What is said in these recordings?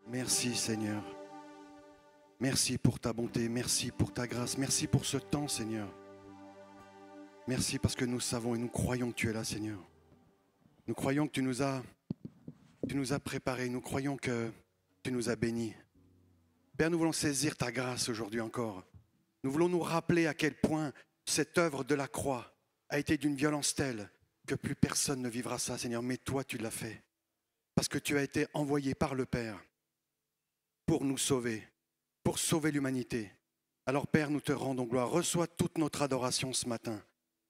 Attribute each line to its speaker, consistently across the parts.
Speaker 1: Merci Seigneur. Merci pour ta bonté, merci pour ta grâce, merci pour ce temps Seigneur. Merci parce que nous savons et nous croyons que tu es là Seigneur. Nous croyons que tu nous as préparés, nous croyons que tu nous as bénis. Père, nous voulons saisir ta grâce aujourd'hui encore. Nous voulons nous rappeler à quel point cette œuvre de la croix a été d'une violence telle que plus personne ne vivra ça Seigneur, mais toi tu l'as fait. Parce que tu as été envoyé par le Père pour nous sauver, pour sauver l'humanité. Alors Père, nous te rendons gloire. Reçois toute notre adoration ce matin.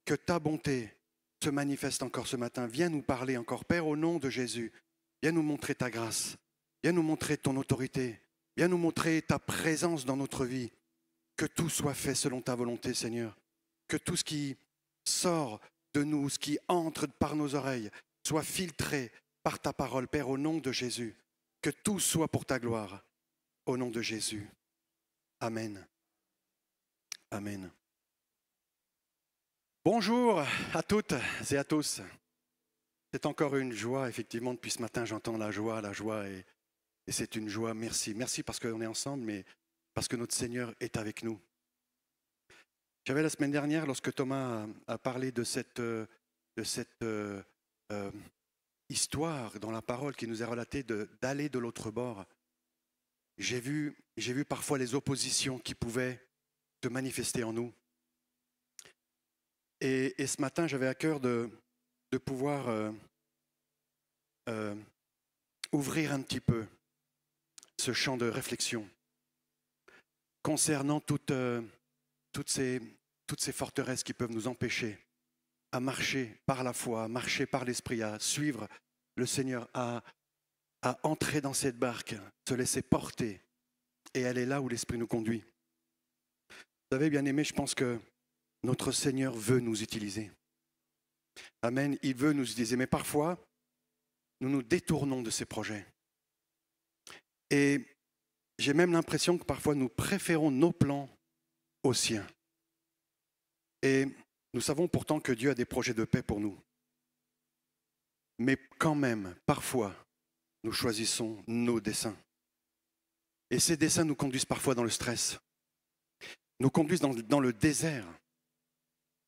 Speaker 1: Que ta bonté se manifeste encore ce matin. Viens nous parler encore. Père, au nom de Jésus, viens nous montrer ta grâce. Viens nous montrer ton autorité. Viens nous montrer ta présence dans notre vie. Que tout soit fait selon ta volonté, Seigneur. Que tout ce qui sort de nous, ce qui entre par nos oreilles, soit filtré par ta parole, Père, au nom de Jésus. Que tout soit pour ta gloire. Au nom de Jésus. Amen. Amen. Bonjour à toutes et à tous. C'est encore une joie, effectivement, depuis ce matin, j'entends la joie et c'est une joie. Merci. Merci parce qu'on est ensemble, mais parce que notre Seigneur est avec nous. J'avais la semaine dernière, lorsque Thomas a parlé de cette histoire dans la parole qui nous est relatée d'aller de l'autre bord, j'ai vu parfois les oppositions qui pouvaient se manifester en nous. Et ce matin, j'avais à cœur de pouvoir ouvrir un petit peu ce champ de réflexion concernant toutes ces forteresses qui peuvent nous empêcher à marcher par la foi, à marcher par l'Esprit, à suivre le Seigneur, à entrer dans cette barque, se laisser porter et aller là où l'Esprit nous conduit. Vous savez, bien-aimés, je pense que notre Seigneur veut nous utiliser. Amen, il veut nous utiliser, mais parfois, nous nous détournons de ses projets. Et j'ai même l'impression que parfois nous préférons nos plans aux siens. Et nous savons pourtant que Dieu a des projets de paix pour nous. Mais quand même, parfois, nous choisissons nos desseins. Et ces desseins nous conduisent parfois dans le stress, nous conduisent dans le désert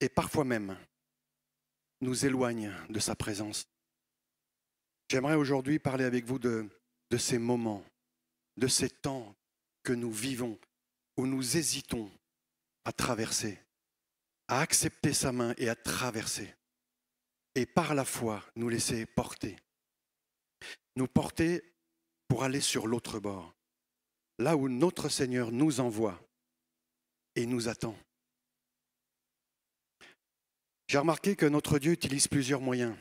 Speaker 1: et parfois même nous éloignent de sa présence. J'aimerais aujourd'hui parler avec vous de ces moments, de ces temps que nous vivons où nous hésitons à traverser, à accepter sa main et à traverser. Et par la foi, nous laisser porter. Nous porter pour aller sur l'autre bord, là où notre Seigneur nous envoie et nous attend. J'ai remarqué que notre Dieu utilise plusieurs moyens.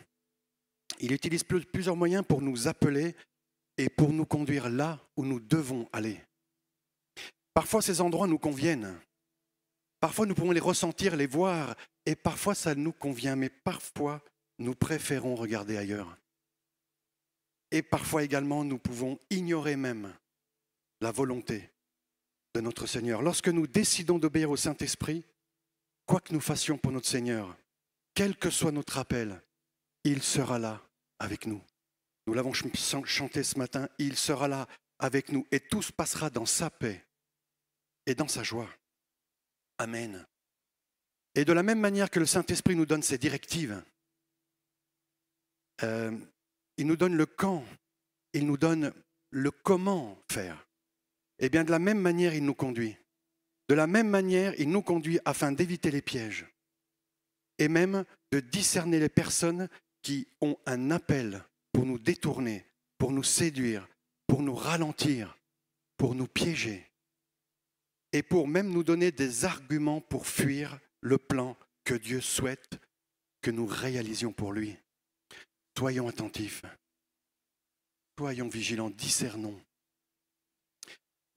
Speaker 1: Il utilise plusieurs moyens pour nous appeler et pour nous conduire là où nous devons aller. Parfois, ces endroits nous conviennent. Parfois, nous pouvons les ressentir, les voir, et parfois, ça nous convient, mais parfois, nous préférons regarder ailleurs. Et parfois également, nous pouvons ignorer même la volonté de notre Seigneur. Lorsque nous décidons d'obéir au Saint-Esprit, quoi que nous fassions pour notre Seigneur, quel que soit notre appel, il sera là avec nous. Nous l'avons chanté ce matin, il sera là avec nous et tout se passera dans sa paix et dans sa joie. Amen. Et de la même manière que le Saint-Esprit nous donne ses directives, il nous donne le quand, il nous donne le comment faire. Et bien de la même manière, il nous conduit. De la même manière, il nous conduit afin d'éviter les pièges et même de discerner les personnes qui ont un appel pour nous détourner, pour nous séduire, pour nous ralentir, pour nous piéger et pour même nous donner des arguments pour fuir le plan que Dieu souhaite que nous réalisions pour lui. Soyons attentifs, soyons vigilants, discernons.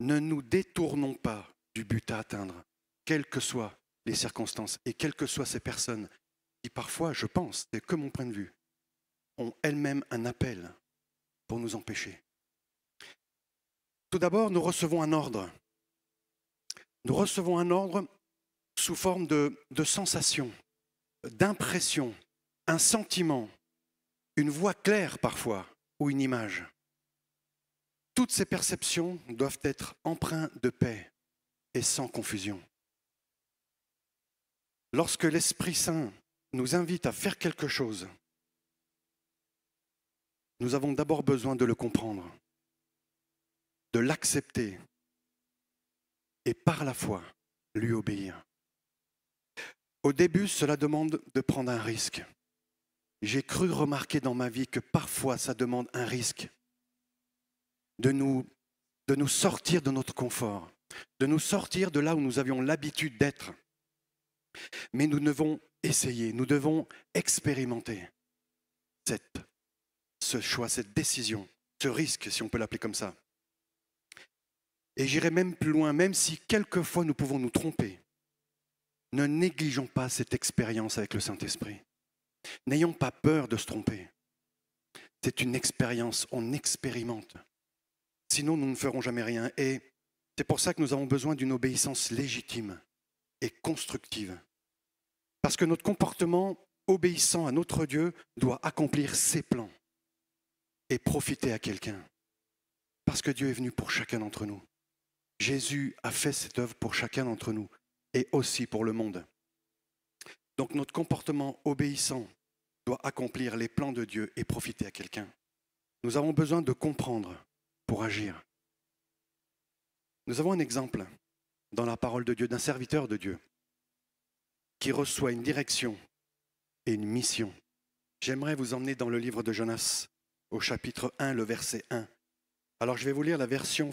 Speaker 1: Ne nous détournons pas du but à atteindre, quelles que soient les circonstances et quelles que soient ces personnes qui parfois, je pense, c'est que mon point de vue, ont elles-mêmes un appel pour nous empêcher. Tout d'abord, nous recevons un ordre. Nous recevons un ordre sous forme de sensation, d'impression, un sentiment, une voix claire parfois ou une image. Toutes ces perceptions doivent être empreintes de paix et sans confusion. Lorsque l'Esprit Saint nous invite à faire quelque chose, nous avons d'abord besoin de le comprendre, de l'accepter et par la foi lui obéir. Au début, cela demande de prendre un risque. J'ai cru remarquer dans ma vie que parfois ça demande un risque de nous sortir de notre confort, de nous sortir de là où nous avions l'habitude d'être. Mais nous devons essayer, nous devons expérimenter ce choix, cette décision, ce risque, si on peut l'appeler comme ça. Et j'irai même plus loin, même si quelquefois nous pouvons nous tromper, ne négligeons pas cette expérience avec le Saint-Esprit. N'ayons pas peur de se tromper. C'est une expérience, on expérimente. Sinon, nous ne ferons jamais rien. Et c'est pour ça que nous avons besoin d'une obéissance légitime et constructive. Parce que notre comportement obéissant à notre Dieu doit accomplir ses plans et profiter à quelqu'un. Parce que Dieu est venu pour chacun d'entre nous. Jésus a fait cette œuvre pour chacun d'entre nous et aussi pour le monde. Donc notre comportement obéissant doit accomplir les plans de Dieu et profiter à quelqu'un. Nous avons besoin de comprendre pour agir. Nous avons un exemple dans la parole de Dieu d'un serviteur de Dieu qui reçoit une direction et une mission. J'aimerais vous emmener dans le livre de Jonas, au chapitre 1, le verset 1. Alors je vais vous lire la version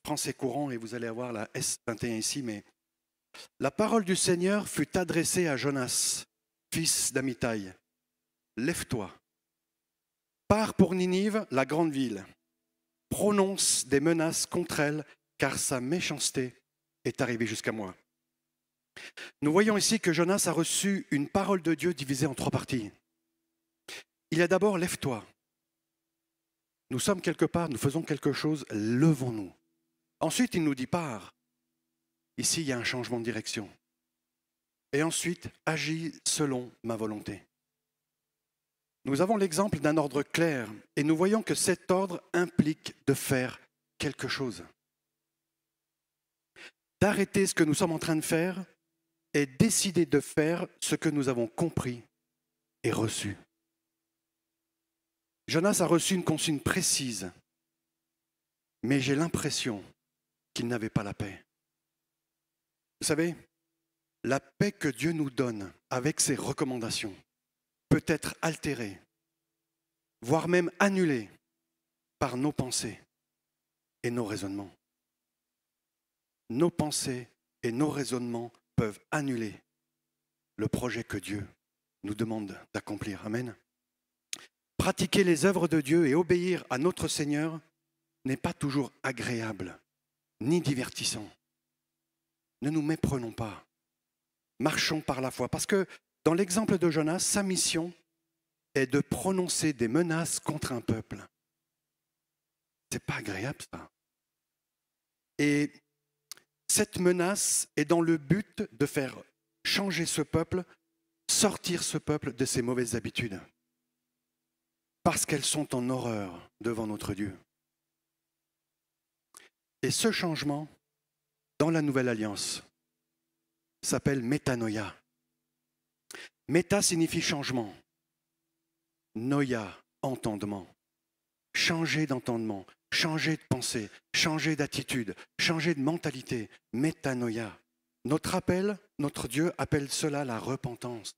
Speaker 1: français courant et vous allez avoir la S21 ici, mais la parole du Seigneur fut adressée à Jonas, fils d'Amittai. Lève-toi, pars pour Ninive, la grande ville. Prononce des menaces contre elle, car sa méchanceté est arrivée jusqu'à moi. Nous voyons ici que Jonas a reçu une parole de Dieu divisée en 3 parties. Il y a d'abord, lève-toi. Nous sommes quelque part, nous faisons quelque chose, levons-nous. Ensuite, il nous dit, pars. Ici, il y a un changement de direction. Et ensuite, agis selon ma volonté. Nous avons l'exemple d'un ordre clair et nous voyons que cet ordre implique de faire quelque chose. D'arrêter ce que nous sommes en train de faire et décider de faire ce que nous avons compris et reçu. Jonas a reçu une consigne précise, mais j'ai l'impression qu'il n'avait pas la paix. Vous savez, la paix que Dieu nous donne avec ses recommandations peut être altérée, voire même annulée par nos pensées et nos raisonnements. Nos pensées et nos raisonnements peuvent annuler le projet que Dieu nous demande d'accomplir. Amen. Pratiquer les œuvres de Dieu et obéir à notre Seigneur n'est pas toujours agréable, ni divertissant. Ne nous méprenons pas. Marchons par la foi. Parce que dans l'exemple de Jonas, sa mission est de prononcer des menaces contre un peuple. C'est pas agréable, ça. Et cette menace est dans le but de faire changer ce peuple, sortir ce peuple de ses mauvaises habitudes. Parce qu'elles sont en horreur devant notre Dieu. Et ce changement, dans la Nouvelle Alliance, s'appelle métanoïa. Méta signifie changement. Noia, entendement. Changer d'entendement, changer de pensée, changer d'attitude, changer de mentalité. Métanoïa. Notre Dieu appelle cela la repentance.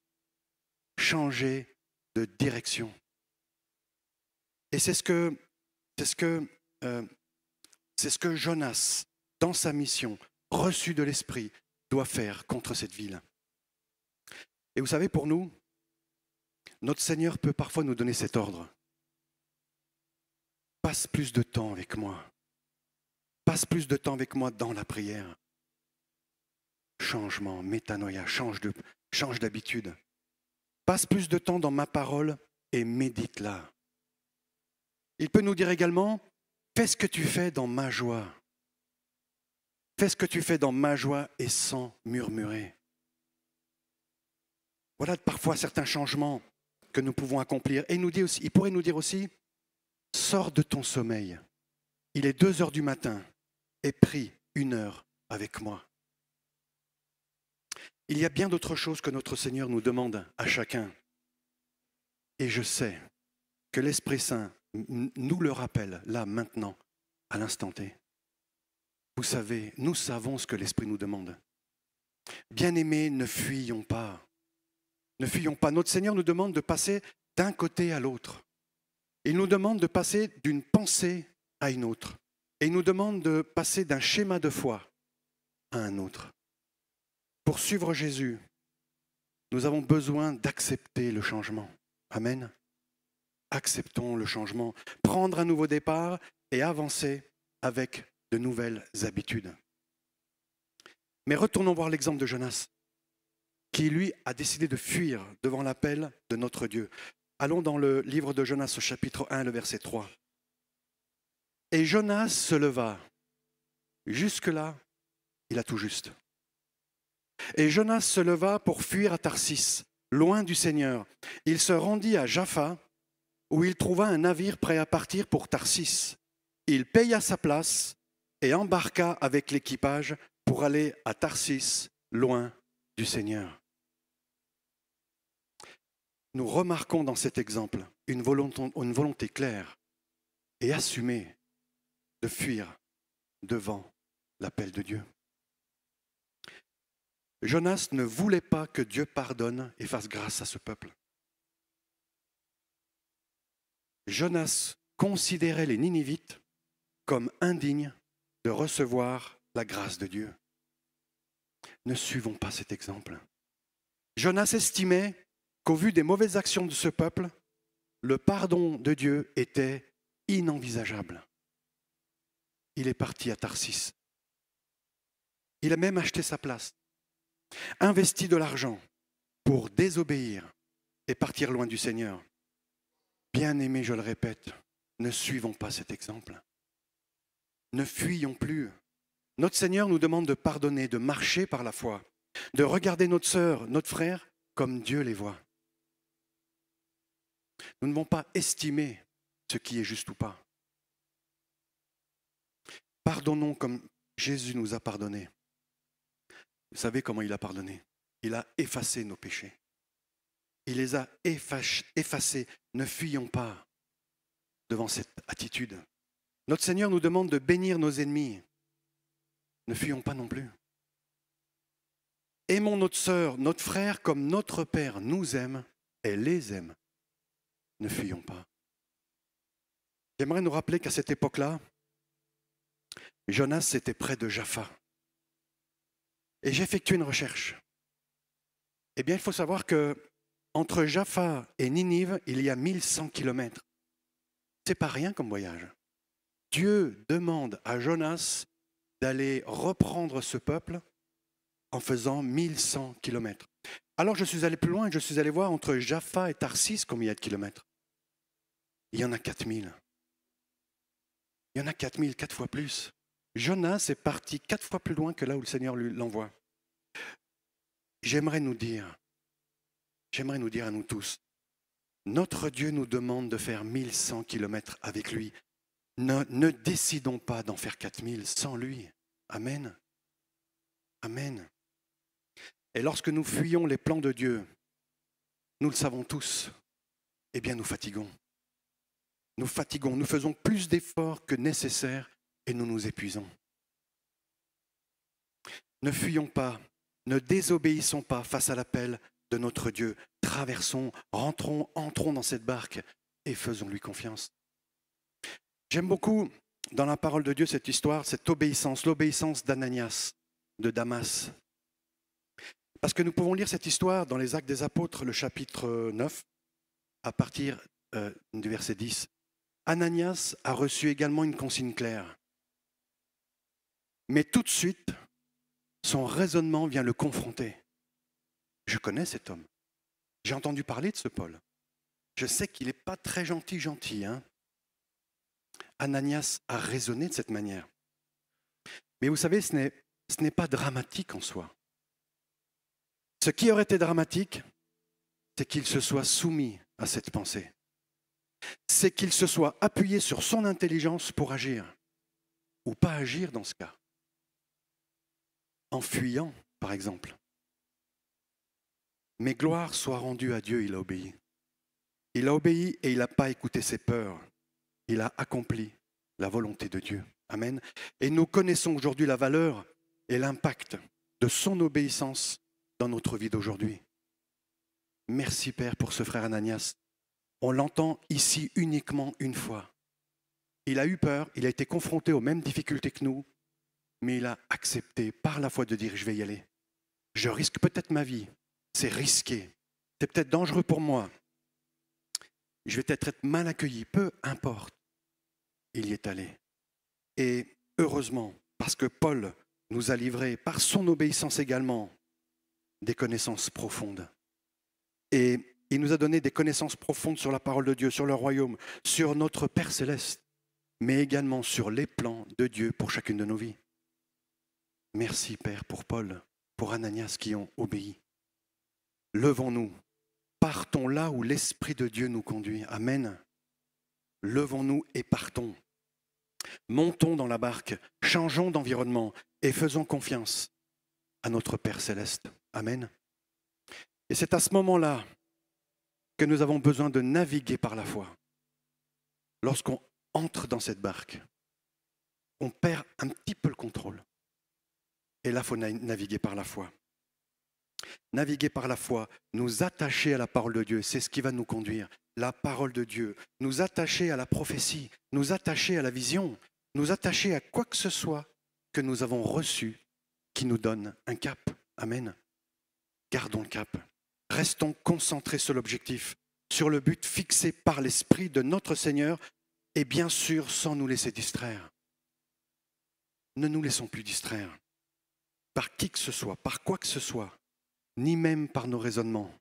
Speaker 1: Changer de direction. Et c'est ce que Jonas, dans sa mission, reçu de l'Esprit, doit faire contre cette ville. Et vous savez, pour nous, notre Seigneur peut parfois nous donner cet ordre. Passe plus de temps avec moi. Passe plus de temps avec moi dans la prière. Changement, métanoïa, change d'habitude. Passe plus de temps dans ma parole et médite-la. Il peut nous dire également, fais ce que tu fais dans ma joie. Fais ce que tu fais dans ma joie et sans murmurer. Voilà parfois certains changements que nous pouvons accomplir. Et il pourrait nous dire aussi, sors de ton sommeil il est 2 heures du matin et prie 1 heure avec moi. Il y a bien d'autres choses que notre Seigneur nous demande à chacun. Et je sais que l'Esprit Saint nous le rappelle là, maintenant, à l'instant T. Vous savez, nous savons ce que l'Esprit nous demande. Bien-aimés, ne fuyons pas. Ne fuyons pas. Notre Seigneur nous demande de passer d'un côté à l'autre. Il nous demande de passer d'une pensée à une autre. Et il nous demande de passer d'un schéma de foi à un autre. Pour suivre Jésus, nous avons besoin d'accepter le changement. Amen. Acceptons le changement, prendre un nouveau départ et avancer avec de nouvelles habitudes. Mais retournons voir l'exemple de Jonas, qui lui a décidé de fuir devant l'appel de notre Dieu. Allons dans le livre de Jonas au chapitre 1, le verset 3. Et Jonas se leva. Jusque-là, il a tout juste. Et Jonas se leva pour fuir à Tarsis, loin du Seigneur. Il se rendit à Jaffa, où il trouva un navire prêt à partir pour Tarsis. Il paya sa place et embarqua avec l'équipage pour aller à Tarsis, loin du Seigneur. Nous remarquons dans cet exemple une volonté claire et assumée de fuir devant l'appel de Dieu. Jonas ne voulait pas que Dieu pardonne et fasse grâce à ce peuple. Jonas considérait les Ninivites comme indignes de recevoir la grâce de Dieu. Ne suivons pas cet exemple. Jonas estimait qu'au vu des mauvaises actions de ce peuple, le pardon de Dieu était inenvisageable. Il est parti à Tarsis. Il a même acheté sa place, investi de l'argent pour désobéir et partir loin du Seigneur. Bien-aimés, je le répète, ne suivons pas cet exemple. Ne fuyons plus. Notre Seigneur nous demande de pardonner, de marcher par la foi, de regarder notre sœur, notre frère, comme Dieu les voit. Nous ne devons pas estimer ce qui est juste ou pas. Pardonnons comme Jésus nous a pardonné. Vous savez comment il a pardonné? Il a effacé nos péchés. Il les a effacés. Ne fuyons pas devant cette attitude. Notre Seigneur nous demande de bénir nos ennemis. Ne fuyons pas non plus. Aimons notre sœur, notre frère comme notre Père nous aime et les aime. Ne fuyons pas. J'aimerais nous rappeler qu'à cette époque-là, Jonas était près de Jaffa. Et j'ai effectué une recherche. Eh bien, il faut savoir que entre Jaffa et Ninive, il y a 1100 kilomètres. C'est pas rien comme voyage. Dieu demande à Jonas d'aller reprendre ce peuple en faisant 1100 kilomètres. Alors je suis allé plus loin et je suis allé voir entre Jaffa et Tarsis combien il y a de kilomètres. Il y en a 4000. Il y en a 4000, 4 fois plus. Jonas est parti 4 fois plus loin que là où le Seigneur l'envoie. J'aimerais nous dire à nous tous, notre Dieu nous demande de faire 1100 kilomètres avec lui. Ne décidons pas d'en faire 4000 sans lui. Amen. Amen. Et lorsque nous fuyons les plans de Dieu, nous le savons tous, eh bien nous fatiguons. Nous fatiguons, nous faisons plus d'efforts que nécessaire et nous nous épuisons. Ne fuyons pas, ne désobéissons pas face à l'appel de notre Dieu. Traversons, entrons dans cette barque et faisons-lui confiance. J'aime beaucoup dans la parole de Dieu cette histoire, cette obéissance, l'obéissance d'Ananias, de Damas. Parce que nous pouvons lire cette histoire dans les Actes des Apôtres, le chapitre 9, à partir du verset 10. Ananias a reçu également une consigne claire. Mais tout de suite, son raisonnement vient le confronter. Je connais cet homme. J'ai entendu parler de ce Paul. Je sais qu'il n'est pas très gentil, hein. Ananias a raisonné de cette manière. Mais vous savez, ce n'est pas dramatique en soi. Ce qui aurait été dramatique, c'est qu'il se soit soumis à cette pensée. C'est qu'il se soit appuyé sur son intelligence pour agir. ou pas agir dans ce cas? En fuyant, par exemple. Mais gloire soit rendue à Dieu, il a obéi. Il a obéi et il n'a pas écouté ses peurs. Il a accompli la volonté de Dieu. Amen. Et nous connaissons aujourd'hui la valeur et l'impact de son obéissance dans notre vie d'aujourd'hui. Merci Père pour ce frère Ananias. On l'entend ici uniquement une fois. Il a eu peur, il a été confronté aux mêmes difficultés que nous, mais il a accepté par la foi de dire je vais y aller. Je risque peut-être ma vie, c'est risqué, c'est peut-être dangereux pour moi. Je vais peut-être être mal accueilli, peu importe. Il y est allé. Et heureusement, parce que Paul nous a livré, par son obéissance également, des connaissances profondes. Et il nous a donné des connaissances profondes sur la parole de Dieu, sur le royaume, sur notre Père céleste, mais également sur les plans de Dieu pour chacune de nos vies. Merci Père pour Paul, pour Ananias qui ont obéi. Levons-nous, partons là où l'Esprit de Dieu nous conduit. Amen. Levons-nous et partons. Montons dans la barque, changeons d'environnement et faisons confiance à notre Père céleste. Amen. Et c'est à ce moment-là que nous avons besoin de naviguer par la foi. Lorsqu'on entre dans cette barque, on perd un petit peu le contrôle. Et là, il faut naviguer par la foi. Naviguer par la foi, nous attacher à la parole de Dieu, c'est ce qui va nous conduire. La parole de Dieu, nous attacher à la prophétie, nous attacher à la vision, nous attacher à quoi que ce soit que nous avons reçu qui nous donne un cap. Amen. Gardons le cap. Restons concentrés sur l'objectif, sur le but fixé par l'Esprit de notre Seigneur et bien sûr sans nous laisser distraire. Ne nous laissons plus distraire par qui que ce soit, par quoi que ce soit, ni même par nos raisonnements,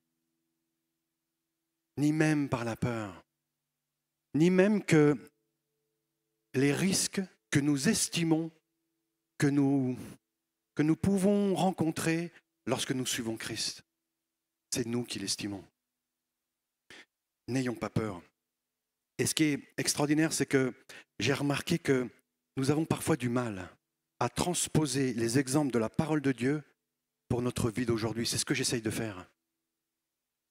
Speaker 1: ni même par la peur, ni même que les risques que nous estimons que nous pouvons rencontrer lorsque nous suivons Christ. C'est nous qui l'estimons. N'ayons pas peur. Et ce qui est extraordinaire, c'est que j'ai remarqué que nous avons parfois du mal à transposer les exemples de la parole de Dieu pour notre vie d'aujourd'hui. C'est ce que j'essaye de faire.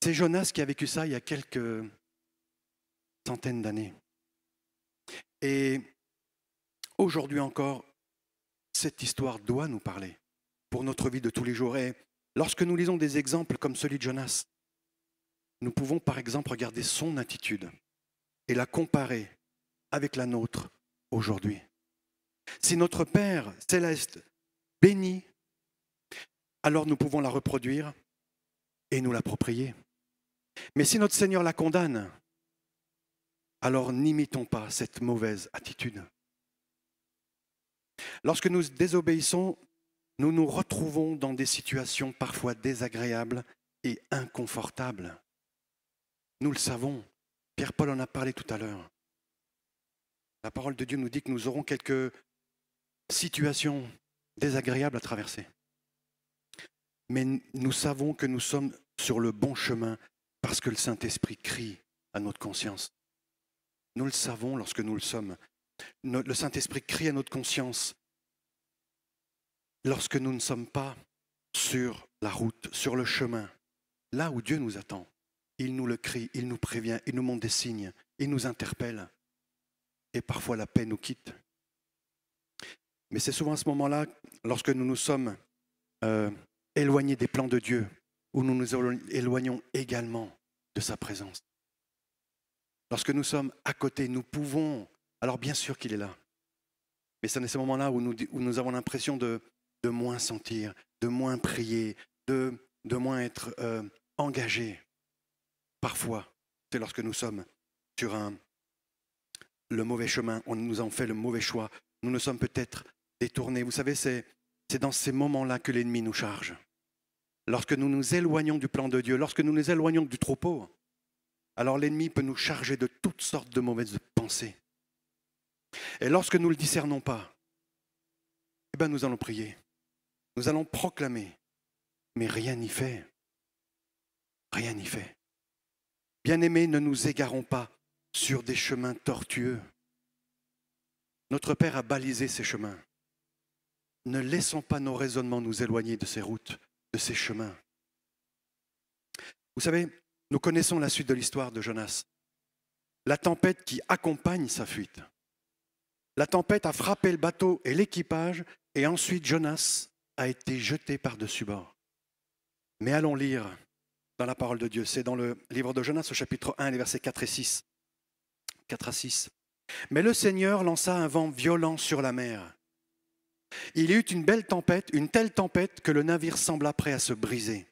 Speaker 1: C'est Jonas qui a vécu ça il y a quelques centaines d'années. Et aujourd'hui encore, cette histoire doit nous parler pour notre vie de tous les jours. Et lorsque nous lisons des exemples comme celui de Jonas, nous pouvons par exemple regarder son attitude et la comparer avec la nôtre aujourd'hui. Si notre Père céleste bénit, alors nous pouvons la reproduire et nous l'approprier. Mais si notre Seigneur la condamne, alors n'imitons pas cette mauvaise attitude. Lorsque nous désobéissons, nous nous retrouvons dans des situations parfois désagréables et inconfortables. Nous le savons, Pierre-Paul en a parlé tout à l'heure. La parole de Dieu nous dit que nous aurons quelques situations désagréables à traverser. Mais nous savons que nous sommes sur le bon chemin parce que le Saint-Esprit crie à notre conscience. Nous le savons lorsque nous le sommes. Le Saint-Esprit crie à notre conscience lorsque nous ne sommes pas sur la route, sur le chemin, là où Dieu nous attend. Il nous le crie, il nous prévient, il nous montre des signes, il nous interpelle. Et parfois la paix nous quitte. Mais c'est souvent à ce moment-là, lorsque nous nous sommes éloignés des plans de Dieu, où nous nous éloignons également de sa présence. Lorsque nous sommes à côté, nous pouvons, alors bien sûr qu'il est là, mais c'est à ces moments-là où nous avons l'impression de moins sentir, de moins prier, de moins être engagés. Parfois, c'est lorsque nous sommes sur le mauvais chemin, nous avons fait le mauvais choix, nous nous sommes peut-être détournés. Vous savez, c'est dans ces moments-là que l'ennemi nous charge. Lorsque nous nous éloignons du plan de Dieu, lorsque nous nous éloignons du troupeau, alors l'ennemi peut nous charger de toutes sortes de mauvaises pensées. Et lorsque nous ne le discernons pas, eh bien nous allons prier, nous allons proclamer, mais rien n'y fait. Rien n'y fait. Bien-aimés, ne nous égarons pas sur des chemins tortueux. Notre Père a balisé ses chemins. Ne laissons pas nos raisonnements nous éloigner de ces routes, de ces chemins. Vous savez, nous connaissons la suite de l'histoire de Jonas. La tempête qui accompagne sa fuite. La tempête a frappé le bateau et l'équipage, et ensuite Jonas a été jeté par-dessus bord. Mais allons lire dans la parole de Dieu. C'est dans le livre de Jonas au chapitre 1, les versets 4 et 6. 4 à 6. Mais le Seigneur lança un vent violent sur la mer. Il y eut une telle tempête que le navire sembla prêt à se briser.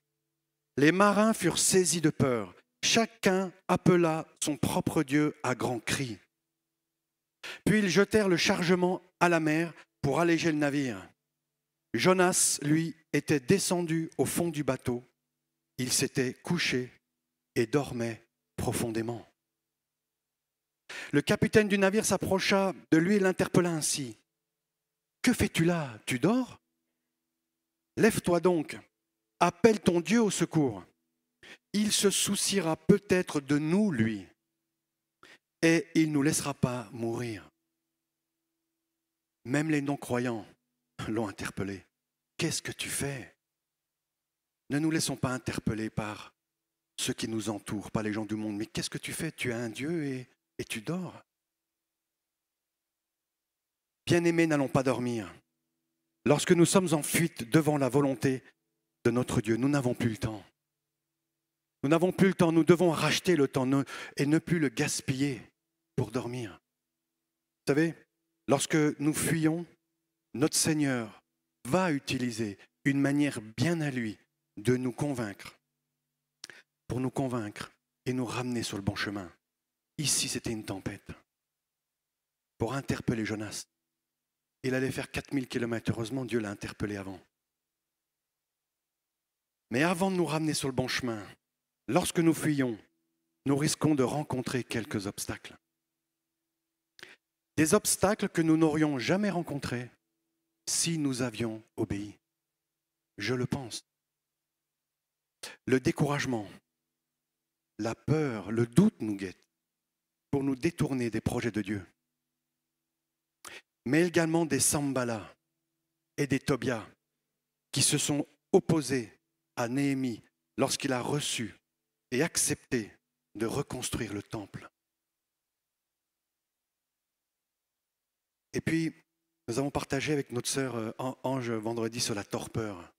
Speaker 1: Les marins furent saisis de peur. Chacun appela son propre Dieu à grands cris. Puis ils jetèrent le chargement à la mer pour alléger le navire. Jonas, lui, était descendu au fond du bateau. Il s'était couché et dormait profondément. Le capitaine du navire s'approcha de lui et l'interpella ainsi. « Que fais-tu là? Tu dors? Lève-toi donc, appelle ton Dieu au secours. Il se souciera peut-être de nous, lui, et il ne nous laissera pas mourir. » Même les non-croyants l'ont interpellé. « Qu'est-ce que tu fais? » Ne nous laissons pas interpeller par ceux qui nous entourent, par les gens du monde. Mais qu'est-ce que tu fais? Tu as un Dieu et tu dors. Bien-aimés, n'allons pas dormir. Lorsque nous sommes en fuite devant la volonté de notre Dieu, nous n'avons plus le temps. Nous n'avons plus le temps, nous devons racheter le temps et ne plus le gaspiller pour dormir. Vous savez, lorsque nous fuyons, notre Seigneur va utiliser une manière bien à lui de nous convaincre, pour nous convaincre et nous ramener sur le bon chemin. Ici, c'était une tempête. Pour interpeller Jonas, il allait faire 4000 kilomètres. Heureusement, Dieu l'a interpellé avant. Mais avant de nous ramener sur le bon chemin, lorsque nous fuyons, nous risquons de rencontrer quelques obstacles. Des obstacles que nous n'aurions jamais rencontrés si nous avions obéi. Je le pense. Le découragement, la peur, le doute nous guettent pour nous détourner des projets de Dieu. Mais également des Sambala et des Tobia qui se sont opposés à Néhémie lorsqu'il a reçu et accepté de reconstruire le temple. Et puis, nous avons partagé avec notre sœur Ange vendredi sur la torpeur.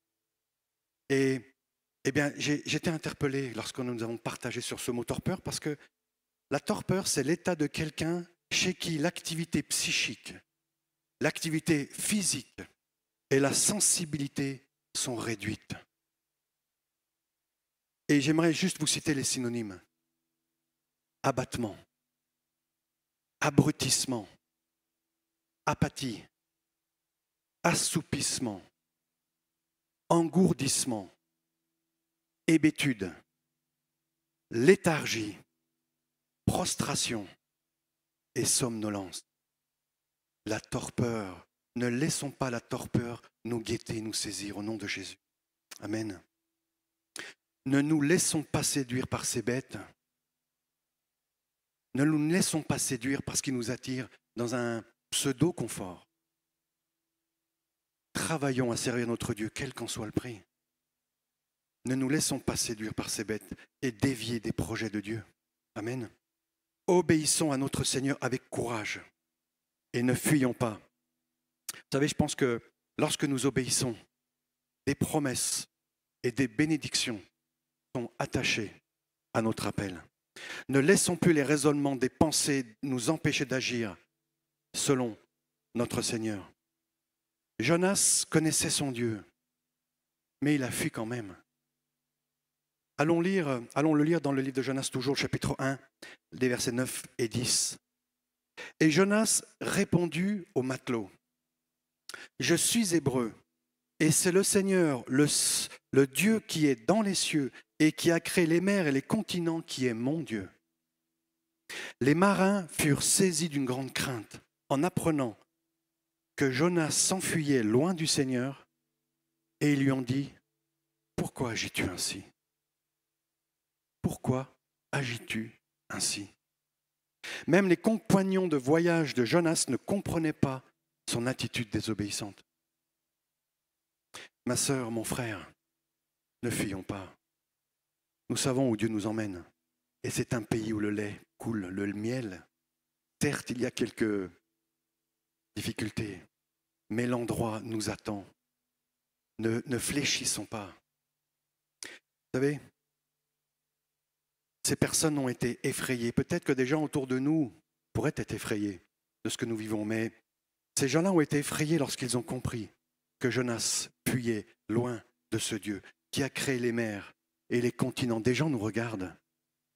Speaker 1: Et eh bien, j'étais interpellé lorsque nous avons partagé sur ce mot torpeur parce que la torpeur, c'est l'état de quelqu'un chez qui l'activité psychique, l'activité physique et la sensibilité sont réduites. Et j'aimerais juste vous citer les synonymes. Abattement, abrutissement, apathie, assoupissement, engourdissement, hébétude, léthargie, prostration et somnolence. La torpeur, ne laissons pas la torpeur nous guetter, nous saisir au nom de Jésus. Amen. Ne nous laissons pas séduire par ces bêtes. Ne nous laissons pas séduire par ce qui nous attire dans un pseudo-confort. Travaillons à servir notre Dieu, quel qu'en soit le prix. Ne nous laissons pas séduire par ces bêtes et dévier des projets de Dieu. Amen. Obéissons à notre Seigneur avec courage et ne fuyons pas. Vous savez, je pense que lorsque nous obéissons, des promesses et des bénédictions sont attachées à notre appel. Ne laissons plus les raisonnements des pensées nous empêcher d'agir selon notre Seigneur. Jonas connaissait son Dieu, mais il a fui quand même. Allons le lire dans le livre de Jonas, toujours, chapitre 1, les versets 9 et 10. Et Jonas répondit au matelot, « Je suis hébreu, et c'est le Seigneur, le Dieu qui est dans les cieux et qui a créé les mers et les continents qui est mon Dieu. » Les marins furent saisis d'une grande crainte en apprenant que Jonas s'enfuyait loin du Seigneur, et ils lui ont dit, « Pourquoi agis-tu ainsi ? Pourquoi agis-tu ainsi ?» Même les compagnons de voyage de Jonas ne comprenaient pas son attitude désobéissante. Ma sœur, mon frère, ne fuyons pas. Nous savons où Dieu nous emmène. Et c'est un pays où le lait coule, le miel. Certes, il y a quelques difficultés, mais l'endroit nous attend. Ne fléchissons pas. Vous savez, ces personnes ont été effrayées. Peut-être que des gens autour de nous pourraient être effrayés de ce que nous vivons, mais ces gens-là ont été effrayés lorsqu'ils ont compris que Jonas fuyait loin de ce Dieu qui a créé les mers et les continents. Des gens nous regardent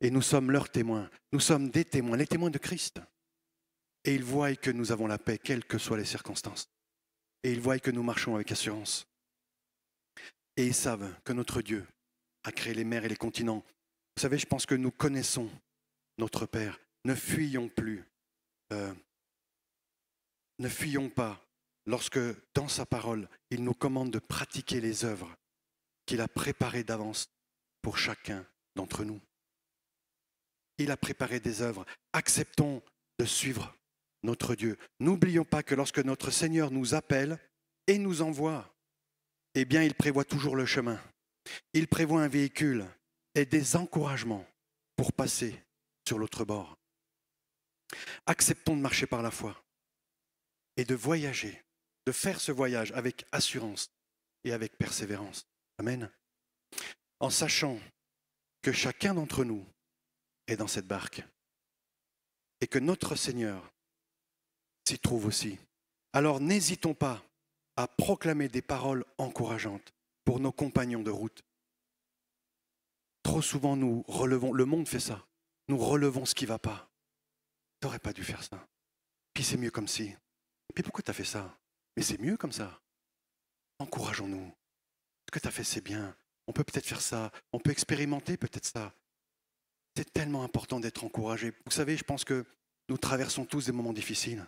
Speaker 1: et nous sommes leurs témoins. Nous sommes des témoins, les témoins de Christ. Et ils voient que nous avons la paix, quelles que soient les circonstances. Et ils voient que nous marchons avec assurance. Et ils savent que notre Dieu a créé les mers et les continents. Vous savez, je pense que nous connaissons notre Père. Ne fuyons plus. Ne fuyons pas lorsque, dans sa parole, il nous commande de pratiquer les œuvres qu'il a préparées d'avance pour chacun d'entre nous. Il a préparé des œuvres. Acceptons de suivre notre Dieu. N'oublions pas que lorsque notre Seigneur nous appelle et nous envoie, eh bien, il prévoit toujours le chemin. Il prévoit un véhicule et des encouragements pour passer sur l'autre bord. Acceptons de marcher par la foi et de voyager, de faire ce voyage avec assurance et avec persévérance. Amen. En sachant que chacun d'entre nous est dans cette barque et que notre Seigneur s'y trouve aussi. Alors n'hésitons pas à proclamer des paroles encourageantes pour nos compagnons de route. Trop souvent, nous relevons, le monde fait ça, nous relevons ce qui ne va pas. Tu n'aurais pas dû faire ça. Puis c'est mieux comme si. Puis pourquoi tu as fait ça? Mais c'est mieux comme ça. Encourageons-nous. Ce que tu as fait, c'est bien. On peut peut-être faire ça. On peut expérimenter peut-être ça. C'est tellement important d'être encouragé. Vous savez, je pense que nous traversons tous des moments difficiles.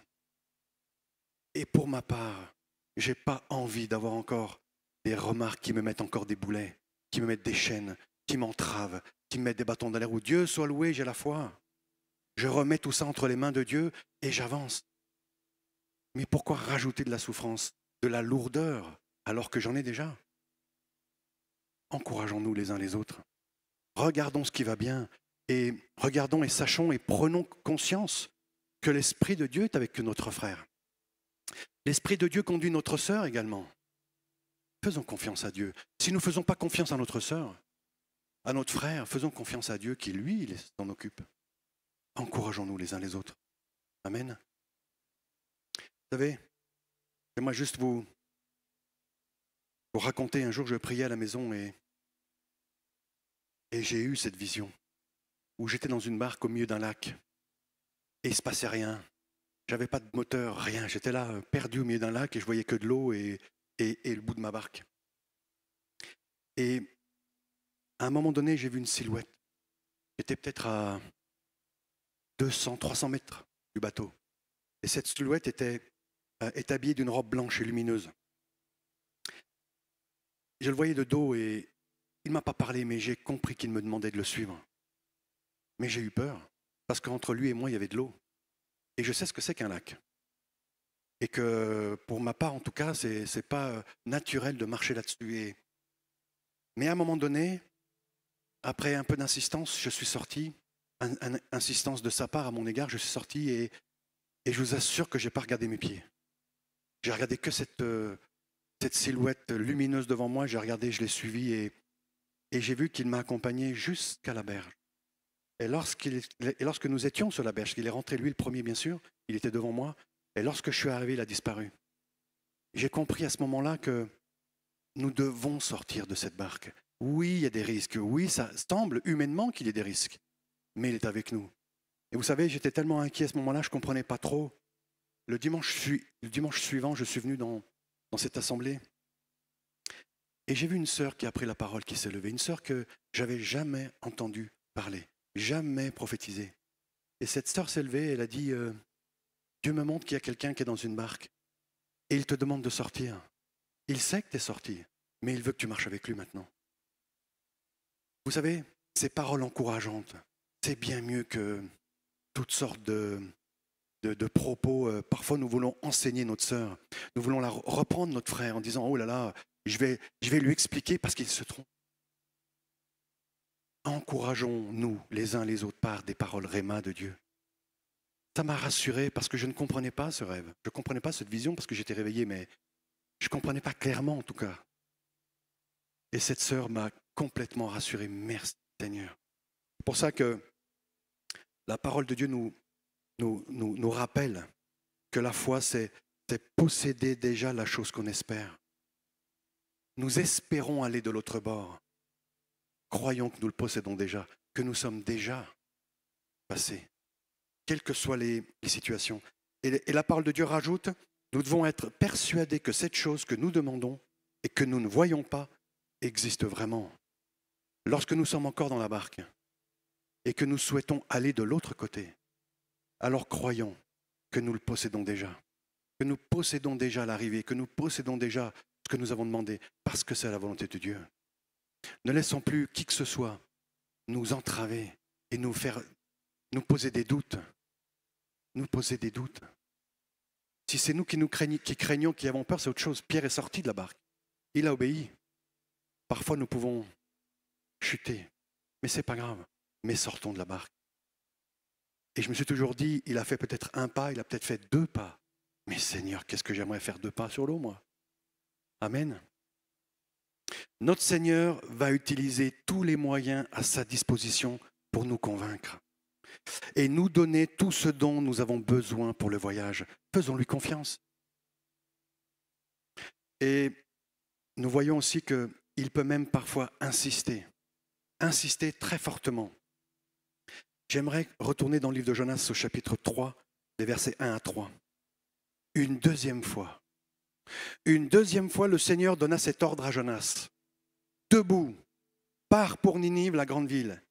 Speaker 1: Et pour ma part, je n'ai pas envie d'avoir encore des remarques qui me mettent encore des boulets, qui me mettent des chaînes, qui m'entravent, qui me mettent des bâtons dans l'air. Où Dieu soit loué, j'ai la foi. Je remets tout ça entre les mains de Dieu et j'avance. Mais pourquoi rajouter de la souffrance, de la lourdeur, alors que j'en ai déjà? Encourageons-nous les uns les autres. Regardons ce qui va bien et regardons et sachons et prenons conscience que l'Esprit de Dieu est avec notre frère. L'Esprit de Dieu conduit notre sœur également. Faisons confiance à Dieu. Si nous ne faisons pas confiance à notre sœur, à notre frère, faisons confiance à Dieu qui, lui, il s'en occupe. Encourageons-nous les uns les autres. Amen. Vous savez, j'aimerais juste vous raconter, un jour je priais à la maison et j'ai eu cette vision où j'étais dans une barque au milieu d'un lac et il ne se passait rien. J'avais pas de moteur, rien. J'étais là, perdu au milieu d'un lac et je voyais que de l'eau et le bout de ma barque. Et à un moment donné, j'ai vu une silhouette. J'étais peut-être à 200, 300 mètres du bateau. Et cette silhouette était habillée d'une robe blanche et lumineuse. Je le voyais de dos et il ne m'a pas parlé, mais j'ai compris qu'il me demandait de le suivre. Mais j'ai eu peur, parce qu'entre lui et moi, il y avait de l'eau. Et je sais ce que c'est qu'un lac. Et que, pour ma part, en tout cas, c'est pas naturel de marcher là-dessus. Mais à un moment donné, après un peu d'insistance, je suis sorti, insistance de sa part à mon égard, je suis sorti et je vous assure que je n'ai pas regardé mes pieds. J'ai regardé que cette silhouette lumineuse devant moi, j'ai regardé, je l'ai suivi et j'ai vu qu'il m'a accompagné jusqu'à la berge. Et lorsque nous étions sur la berge, il est rentré lui le premier bien sûr, il était devant moi, et lorsque je suis arrivé, il a disparu. J'ai compris à ce moment-là que nous devons sortir de cette barque. Oui, il y a des risques, oui, ça semble humainement qu'il y ait des risques, mais il est avec nous. Et vous savez, j'étais tellement inquiet à ce moment-là, je ne comprenais pas trop. Le dimanche suivant, je suis venu dans cette assemblée et j'ai vu une sœur qui a pris la parole, qui s'est levée, une sœur que j'avais jamais entendue parler, jamais prophétiser. Et cette sœur s'est levée, elle a dit Dieu me montre qu'il y a quelqu'un qui est dans une barque et il te demande de sortir. Il sait que tu es sorti, mais il veut que tu marches avec lui maintenant. Vous savez, ces paroles encourageantes, c'est bien mieux que toutes sortes de propos. Parfois, nous voulons enseigner notre sœur. Nous voulons reprendre notre frère en disant « Oh là là, je vais lui expliquer parce qu'il se trompe. » Encourageons-nous les uns les autres par des paroles réma de Dieu. Ça m'a rassuré parce que je ne comprenais pas ce rêve. Je ne comprenais pas cette vision parce que j'étais réveillé, mais je ne comprenais pas clairement en tout cas. Et cette sœur m'a complètement rassuré. Merci Seigneur. C'est pour ça que la parole de Dieu nous rappelle que la foi, c'est posséder déjà la chose qu'on espère. Nous espérons aller de l'autre bord. Croyons que nous le possédons déjà, que nous sommes déjà passés, quelles que soient les situations. Et la parole de Dieu rajoute, nous devons être persuadés que cette chose que nous demandons et que nous ne voyons pas existe vraiment. Lorsque nous sommes encore dans la barque et que nous souhaitons aller de l'autre côté, alors croyons que nous le possédons déjà, que nous possédons déjà l'arrivée, que nous possédons déjà ce que nous avons demandé, parce que c'est la volonté de Dieu. Ne laissons plus qui que ce soit nous entraver et nous poser des doutes. Nous poser des doutes. Si c'est nous qui craignons, qui avons peur, c'est autre chose. Pierre est sorti de la barque. Il a obéi. Parfois, nous pouvons chuter. Mais ce n'est pas grave. Mais sortons de la barque. Et je me suis toujours dit, il a fait peut-être un pas, il a peut-être fait 2 pas. Mais Seigneur, qu'est-ce que j'aimerais faire 2 pas sur l'eau, moi. Amen. Notre Seigneur va utiliser tous les moyens à sa disposition pour nous convaincre et nous donner tout ce dont nous avons besoin pour le voyage. Faisons-lui confiance. Et nous voyons aussi qu'il peut même parfois insister très fortement. J'aimerais retourner dans le livre de Jonas au chapitre 3, les versets 1 à 3. Une deuxième fois, le Seigneur donna cet ordre à Jonas. Debout, pars pour Ninive, la grande ville,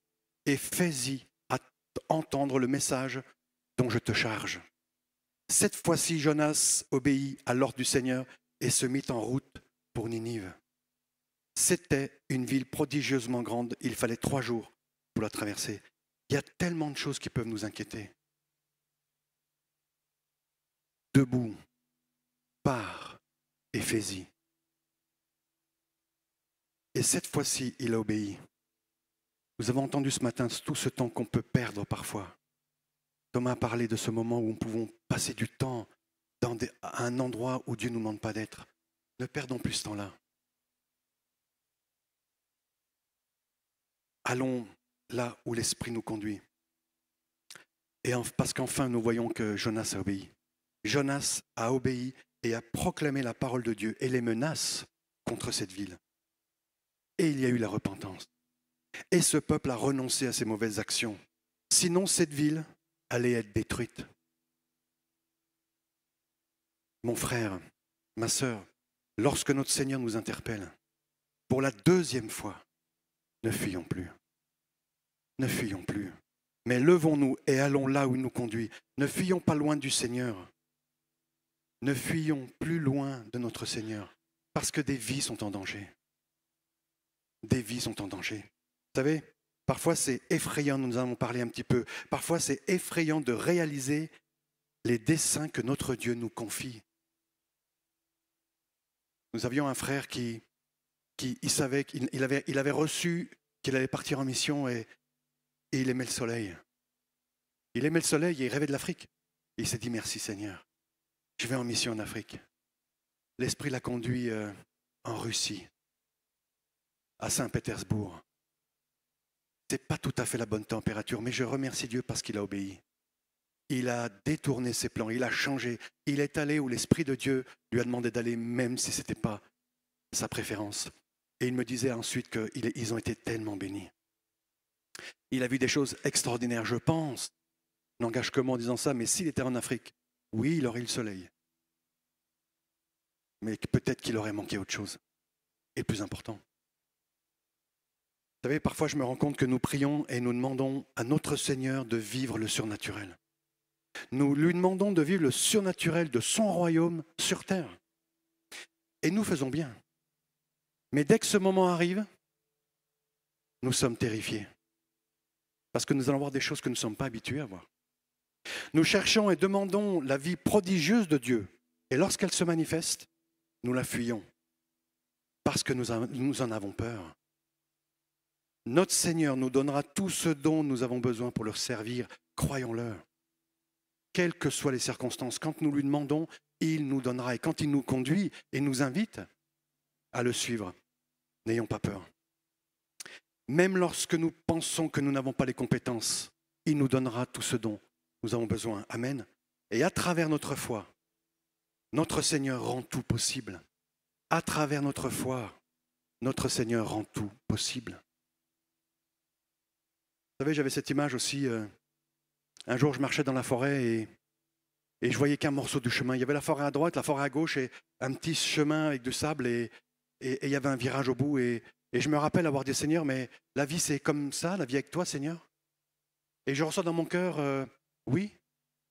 Speaker 1: et fais-y entendre le message dont je te charge. Cette fois-ci, Jonas obéit à l'ordre du Seigneur et se mit en route pour Ninive. C'était une ville prodigieusement grande, il fallait 3 jours pour la traverser. Il y a tellement de choses qui peuvent nous inquiéter. Debout, pars et fais-y. Et cette fois-ci, il a obéi. Nous avons entendu ce matin tout ce temps qu'on peut perdre parfois. Thomas a parlé de ce moment où nous pouvons passer du temps à un endroit où Dieu ne nous demande pas d'être. Ne perdons plus ce temps-là. Allons là où l'Esprit nous conduit. Et parce qu'enfin, nous voyons que Jonas a obéi. Jonas a obéi et a proclamé la parole de Dieu et les menaces contre cette ville. Et il y a eu la repentance. Et ce peuple a renoncé à ses mauvaises actions. Sinon, cette ville allait être détruite. Mon frère, ma sœur, lorsque notre Seigneur nous interpelle, pour la 2e fois, ne fuyons plus. Ne fuyons plus. Mais levons-nous et allons là où il nous conduit. Ne fuyons pas loin du Seigneur. Ne fuyons plus loin de notre Seigneur, parce que des vies sont en danger. Des vies sont en danger. Vous savez, parfois c'est effrayant, nous en avons parlé un petit peu, parfois c'est effrayant de réaliser les desseins que notre Dieu nous confie. Nous avions un frère qui il savait qu'il avait reçu qu'il allait partir en mission et il aimait le soleil. Il aimait le soleil et il rêvait de l'Afrique. Et il s'est dit merci Seigneur, je vais en mission en Afrique. L'Esprit l'a conduit en Russie, à Saint-Pétersbourg. Ce n'est pas tout à fait la bonne température, mais je remercie Dieu parce qu'il a obéi. Il a détourné ses plans, il a changé. Il est allé où l'Esprit de Dieu lui a demandé d'aller, même si ce n'était pas sa préférence. Et il me disait ensuite qu'ils ont été tellement bénis. Il a vu des choses extraordinaires, je pense. Je n'engage que moi en disant ça, mais s'il était en Afrique, oui, il aurait eu le soleil. Mais peut-être qu'il aurait manqué autre chose. Et le plus important. Vous savez, parfois je me rends compte que nous prions et nous demandons à notre Seigneur de vivre le surnaturel. Nous lui demandons de vivre le surnaturel de son royaume sur terre. Et nous faisons bien. Mais dès que ce moment arrive, nous sommes terrifiés. Parce que nous allons voir des choses que nous ne sommes pas habitués à voir. Nous cherchons et demandons la vie prodigieuse de Dieu. Et lorsqu'elle se manifeste, nous la fuyons parce que nous en avons peur. Notre Seigneur nous donnera tout ce dont nous avons besoin pour le servir, croyons-le. Quelles que soient les circonstances, quand nous lui demandons, il nous donnera. Et quand il nous conduit et nous invite à le suivre, n'ayons pas peur. Même lorsque nous pensons que nous n'avons pas les compétences, il nous donnera tout ce dont nous avons besoin. Amen. Et à travers notre foi, notre Seigneur rend tout possible. À travers notre foi, notre Seigneur rend tout possible. Vous savez, j'avais cette image aussi. Un jour, je marchais dans la forêt et je voyais qu'un morceau du chemin. Il y avait la forêt à droite, la forêt à gauche et un petit chemin avec du sable et il y avait un virage au bout. Et je me rappelle avoir dit, Seigneur, mais la vie c'est comme ça, la vie avec toi, Seigneur. Et je ressens dans mon cœur, oui,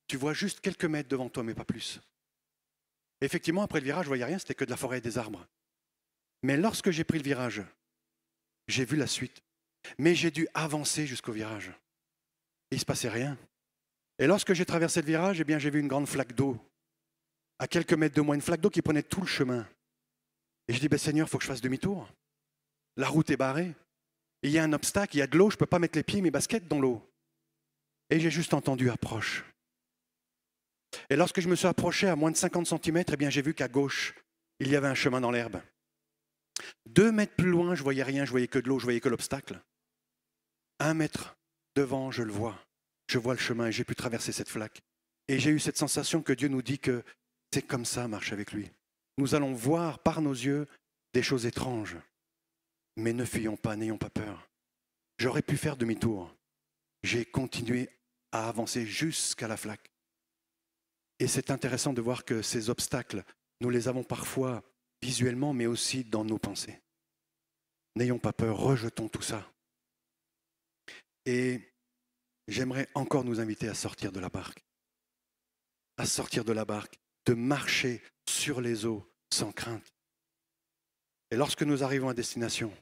Speaker 1: tu vois juste quelques mètres devant toi, mais pas plus. Et effectivement, après le virage, je ne voyais rien, c'était que de la forêt et des arbres. Mais lorsque j'ai pris le virage, j'ai vu la suite. Mais j'ai dû avancer jusqu'au virage. Et il ne se passait rien. Et lorsque j'ai traversé le virage, eh bien, j'ai vu une grande flaque d'eau. À quelques mètres de moi, une flaque d'eau qui prenait tout le chemin. Et je dis, ben, Seigneur, il faut que je fasse demi-tour. La route est barrée. Il y a un obstacle, il y a de l'eau, je ne peux pas mettre les pieds, mes baskets dans l'eau. Et j'ai juste entendu approche. Et lorsque je me suis approché à moins de 50 cm, eh bien, j'ai vu qu'à gauche, il y avait un chemin dans l'herbe. 2 mètres plus loin, je ne voyais rien, je voyais que de l'eau, je voyais que l'obstacle. 1 mètre devant, je le vois. Je vois le chemin et j'ai pu traverser cette flaque. Et j'ai eu cette sensation que Dieu nous dit que c'est comme ça, marche avec lui. Nous allons voir par nos yeux des choses étranges. Mais ne fuyons pas, n'ayons pas peur. J'aurais pu faire demi-tour. J'ai continué à avancer jusqu'à la flaque. Et c'est intéressant de voir que ces obstacles, nous les avons parfois visuellement, mais aussi dans nos pensées. N'ayons pas peur, rejetons tout ça. Et j'aimerais encore nous inviter à sortir de la barque. À sortir de la barque, de marcher sur les eaux sans crainte. Et lorsque nous arrivons à destination,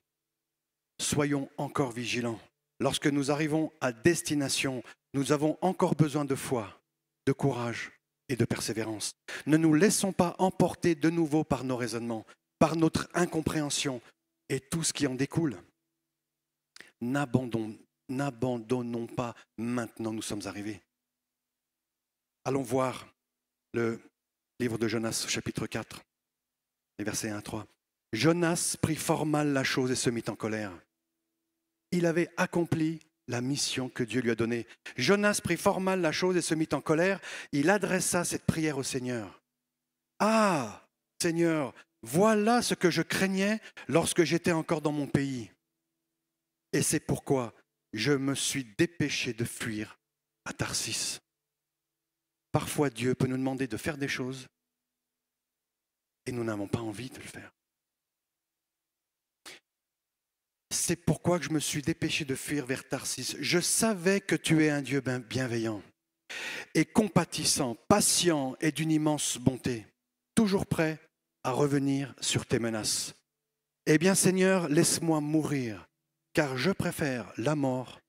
Speaker 1: soyons encore vigilants. Lorsque nous arrivons à destination, nous avons encore besoin de foi, de courage et de persévérance. Ne nous laissons pas emporter de nouveau par nos raisonnements, par notre incompréhension et tout ce qui en découle. N'abandonnons pas maintenant, nous sommes arrivés. Allons voir le livre de Jonas, chapitre 4, les versets 1 à 3. Jonas prit fort mal la chose et se mit en colère. Il avait accompli la mission que Dieu lui a donnée. Jonas prit fort mal la chose et se mit en colère. Il adressa cette prière au Seigneur. Ah, Seigneur, voilà ce que je craignais lorsque j'étais encore dans mon pays. Et c'est pourquoi je me suis dépêché de fuir à Tarsis. Parfois, Dieu peut nous demander de faire des choses et nous n'avons pas envie de le faire. C'est pourquoi je me suis dépêché de fuir vers Tarsis. Je savais que tu es un Dieu bienveillant et compatissant, patient et d'une immense bonté, toujours prêt à revenir sur tes menaces. Eh bien, Seigneur, laisse-moi mourir, car je préfère la mort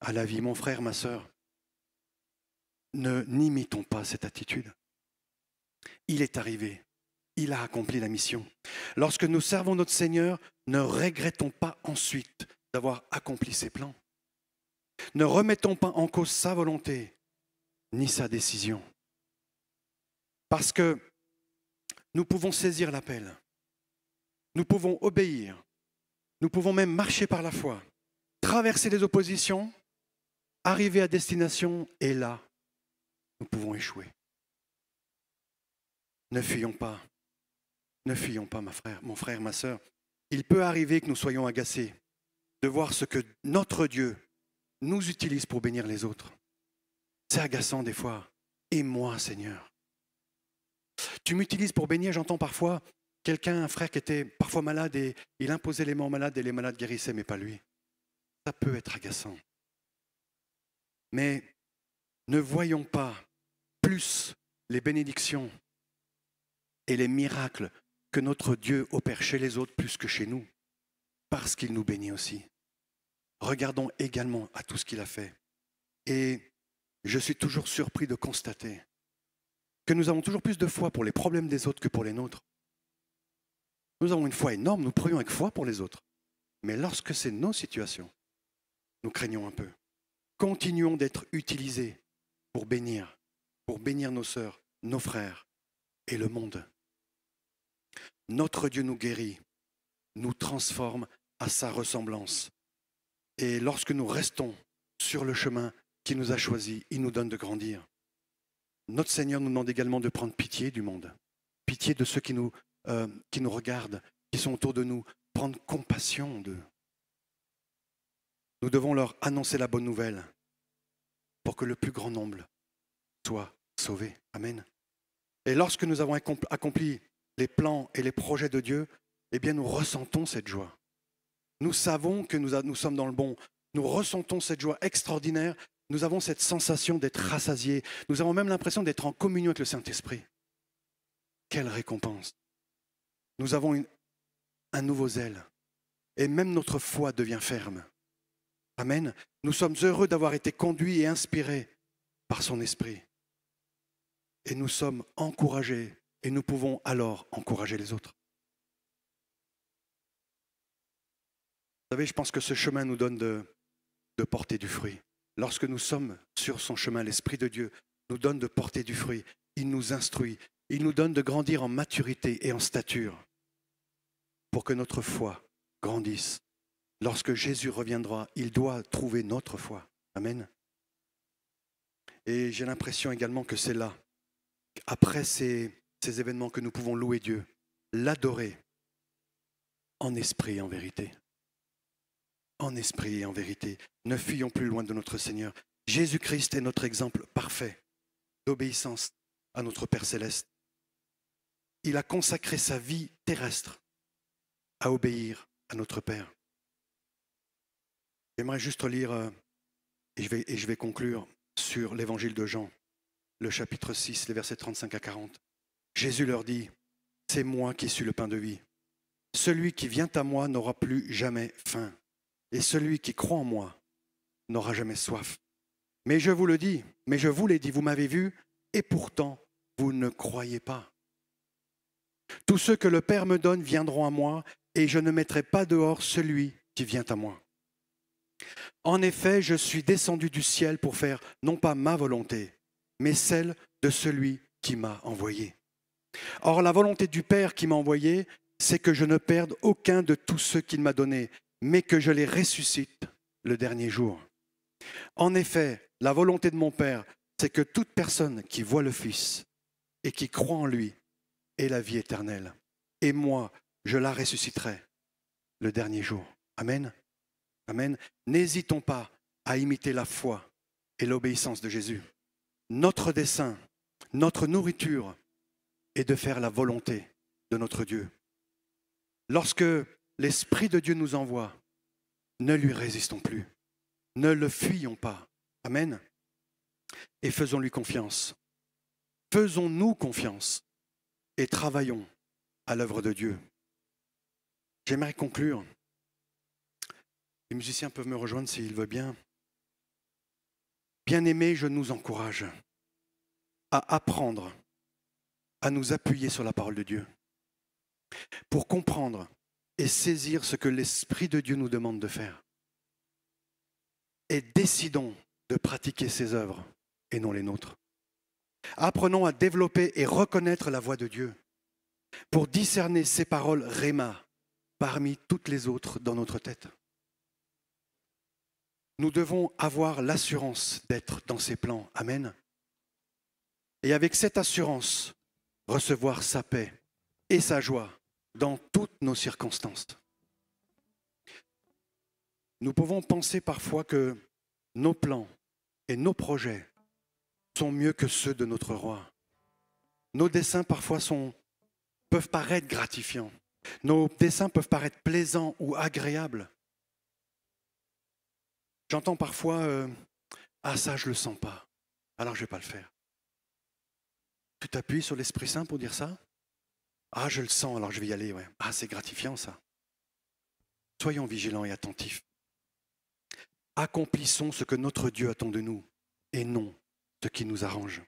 Speaker 1: à la vie. Mon frère, ma sœur, n'imitons pas cette attitude. Il est arrivé. Il a accompli la mission. Lorsque nous servons notre Seigneur, ne regrettons pas ensuite d'avoir accompli ses plans. Ne remettons pas en cause sa volonté ni sa décision. Parce que nous pouvons saisir l'appel. Nous pouvons obéir. Nous pouvons même marcher par la foi, traverser les oppositions, arriver à destination et là, nous pouvons échouer. Ne fuyons pas. Ne fuyons pas, mon frère, ma sœur. Il peut arriver que nous soyons agacés de voir ce que notre Dieu nous utilise pour bénir les autres. C'est agaçant des fois. Et moi, Seigneur, tu m'utilises pour bénir, j'entends parfois quelqu'un, un frère qui était parfois malade et il imposait les mains aux malades et les malades guérissaient, mais pas lui. Ça peut être agaçant. Mais ne voyons pas plus les bénédictions et les miracles que notre Dieu opère chez les autres plus que chez nous, parce qu'il nous bénit aussi. Regardons également à tout ce qu'il a fait. Et je suis toujours surpris de constater que nous avons toujours plus de foi pour les problèmes des autres que pour les nôtres. Nous avons une foi énorme, nous prions avec foi pour les autres. Mais lorsque c'est nos situations, nous craignons un peu. Continuons d'être utilisés pour bénir nos sœurs, nos frères et le monde. Notre Dieu nous guérit, nous transforme à sa ressemblance. Et lorsque nous restons sur le chemin qu'il nous a choisi, il nous donne de grandir. Notre Seigneur nous demande également de prendre pitié du monde, pitié de ceux qui nous regardent, qui sont autour de nous, prendre compassion d'eux. Nous devons leur annoncer la bonne nouvelle pour que le plus grand nombre soit sauvé. Amen. Et lorsque nous avons accompli les plans et les projets de Dieu, eh bien nous ressentons cette joie. Nous savons que nous sommes dans le bon. Nous ressentons cette joie extraordinaire. Nous avons cette sensation d'être rassasiés. Nous avons même l'impression d'être en communion avec le Saint-Esprit. Quelle récompense! Nous avons un nouveau zèle. Et même notre foi devient ferme. Amen. Nous sommes heureux d'avoir été conduits et inspirés par son Esprit. Et nous sommes encouragés et nous pouvons alors encourager les autres. Vous savez, je pense que ce chemin nous donne de porter du fruit. Lorsque nous sommes sur son chemin, l'Esprit de Dieu nous donne de porter du fruit. Il nous instruit. Il nous donne de grandir en maturité et en stature pour que notre foi grandisse. Lorsque Jésus reviendra, il doit trouver notre foi. Amen. Et j'ai l'impression également que c'est là, après ces événements, que nous pouvons louer Dieu, l'adorer en esprit et en vérité. En esprit et en vérité. Ne fuyons plus loin de notre Seigneur. Jésus-Christ est notre exemple parfait d'obéissance à notre Père céleste. Il a consacré sa vie terrestre à obéir à notre Père. J'aimerais juste lire, et je vais conclure, sur l'évangile de Jean, le chapitre 6, les versets 35 à 40. Jésus leur dit, « C'est moi qui suis le pain de vie. Celui qui vient à moi n'aura plus jamais faim, et celui qui croit en moi n'aura jamais soif. Mais je vous l'ai dit, vous m'avez vu, et pourtant vous ne croyez pas. Tous ceux que le Père me donne viendront à moi, et je ne mettrai pas dehors celui qui vient à moi. En effet, je suis descendu du ciel pour faire non pas ma volonté, mais celle de celui qui m'a envoyé. Or, la volonté du Père qui m'a envoyé, c'est que je ne perde aucun de tous ceux qu'il m'a donnés, mais que je les ressuscite le dernier jour. En effet, la volonté de mon Père, c'est que toute personne qui voit le Fils et qui croit en lui ait la vie éternelle. Et moi, je la ressusciterai le dernier jour. Amen. Amen. N'hésitons pas à imiter la foi et l'obéissance de Jésus. Notre dessein, notre nourriture est de faire la volonté de notre Dieu. Lorsque l'Esprit de Dieu nous envoie, ne lui résistons plus. Ne le fuyons pas. Amen. Et faisons-lui confiance. Faisons-nous confiance et travaillons à l'œuvre de Dieu. J'aimerais conclure. Les musiciens peuvent me rejoindre s'ils veulent bien. Bien-aimés, je nous encourage à apprendre à nous appuyer sur la parole de Dieu pour comprendre et saisir ce que l'Esprit de Dieu nous demande de faire. Et décidons de pratiquer ses œuvres et non les nôtres. Apprenons à développer et reconnaître la voix de Dieu pour discerner ses paroles réma parmi toutes les autres dans notre tête. Nous devons avoir l'assurance d'être dans ses plans. Amen. Et avec cette assurance, recevoir sa paix et sa joie dans toutes nos circonstances. Nous pouvons penser parfois que nos plans et nos projets sont mieux que ceux de notre roi. Nos desseins parfois peuvent paraître gratifiants. Nos desseins peuvent paraître plaisants ou agréables. J'entends parfois « Ah ça, je ne le sens pas, alors je ne vais pas le faire ». Tu t'appuies sur l'Esprit Saint pour dire ça? Ah, je le sens, alors je vais y aller. Ouais. Ah, c'est gratifiant ça. Soyons vigilants et attentifs. Accomplissons ce que notre Dieu attend de nous et non ce qui nous arrange.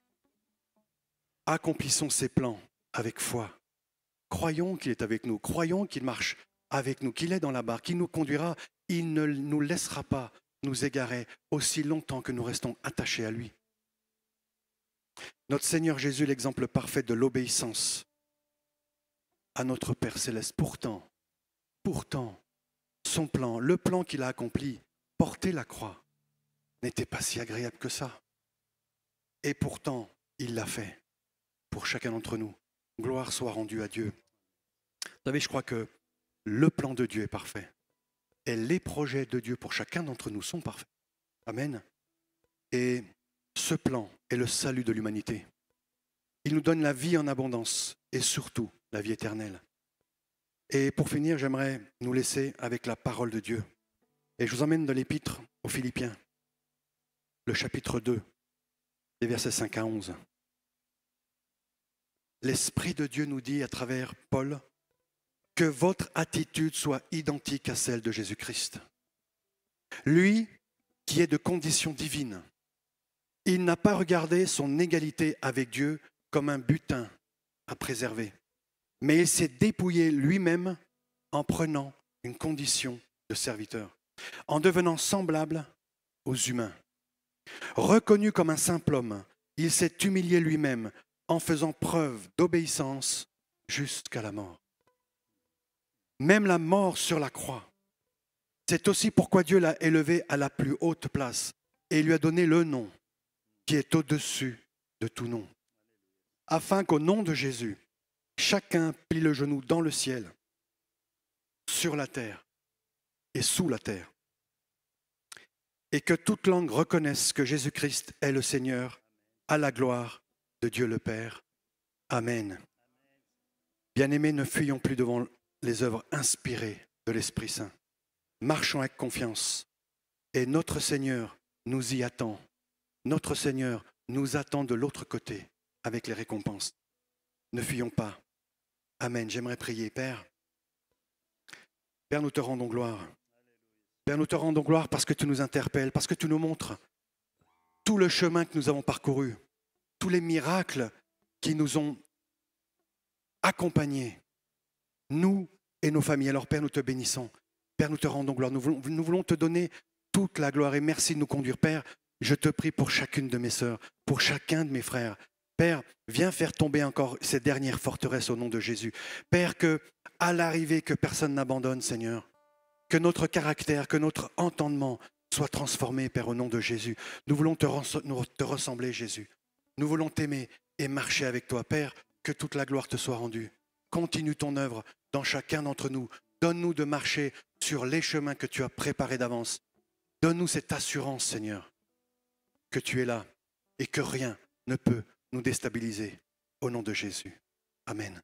Speaker 1: Accomplissons ses plans avec foi. Croyons qu'il est avec nous, croyons qu'il marche avec nous, qu'il est dans la barque, qu'il nous conduira, il ne nous laissera pas nous égarer aussi longtemps que nous restons attachés à lui. Notre Seigneur Jésus, l'exemple parfait de l'obéissance à notre Père céleste. Pourtant, son plan, le plan qu'il a accompli, porter la croix, n'était pas si agréable que ça. Et pourtant, il l'a fait pour chacun d'entre nous. Gloire soit rendue à Dieu. Vous savez, je crois que le plan de Dieu est parfait. Et les projets de Dieu pour chacun d'entre nous sont parfaits. Amen. Et ce plan est le salut de l'humanité. Il nous donne la vie en abondance et surtout la vie éternelle. Et pour finir, j'aimerais nous laisser avec la parole de Dieu. Et je vous emmène dans l'épître aux Philippiens, le chapitre 2, les versets 5 à 11. L'Esprit de Dieu nous dit à travers Paul que votre attitude soit identique à celle de Jésus-Christ. Lui qui est de condition divine, il n'a pas regardé son égalité avec Dieu comme un butin à préserver, mais il s'est dépouillé lui-même en prenant une condition de serviteur, en devenant semblable aux humains. Reconnu comme un simple homme, il s'est humilié lui-même en faisant preuve d'obéissance jusqu'à la mort. Même la mort sur la croix. C'est aussi pourquoi Dieu l'a élevé à la plus haute place et lui a donné le nom qui est au-dessus de tout nom, afin qu'au nom de Jésus, chacun plie le genou dans le ciel, sur la terre et sous la terre, et que toute langue reconnaisse que Jésus-Christ est le Seigneur, à la gloire de Dieu le Père. Amen. Bien-aimés, ne fuyons plus devant les œuvres inspirées de l'Esprit Saint. Marchons avec confiance. Et notre Seigneur nous y attend. Notre Seigneur nous attend de l'autre côté avec les récompenses. Ne fuyons pas. Amen. J'aimerais prier. Père, nous te rendons gloire. Père, nous te rendons gloire parce que tu nous interpelles, parce que tu nous montres tout le chemin que nous avons parcouru, tous les miracles qui nous ont accompagnés, nous et nos familles. Alors Père, nous te bénissons. Père, nous te rendons gloire. Nous voulons te donner toute la gloire et merci de nous conduire. Père, je te prie pour chacune de mes sœurs, pour chacun de mes frères. Père, viens faire tomber encore ces dernières forteresses au nom de Jésus. Père, que à l'arrivée, que personne n'abandonne, Seigneur. Que notre caractère, que notre entendement soit transformé, Père, au nom de Jésus. Nous voulons te ressembler, Jésus. Nous voulons t'aimer et marcher avec toi. Père, que toute la gloire te soit rendue. Continue ton œuvre dans chacun d'entre nous. Donne-nous de marcher sur les chemins que tu as préparés d'avance. Donne-nous cette assurance, Seigneur, que tu es là et que rien ne peut nous déstabiliser. Au nom de Jésus. Amen.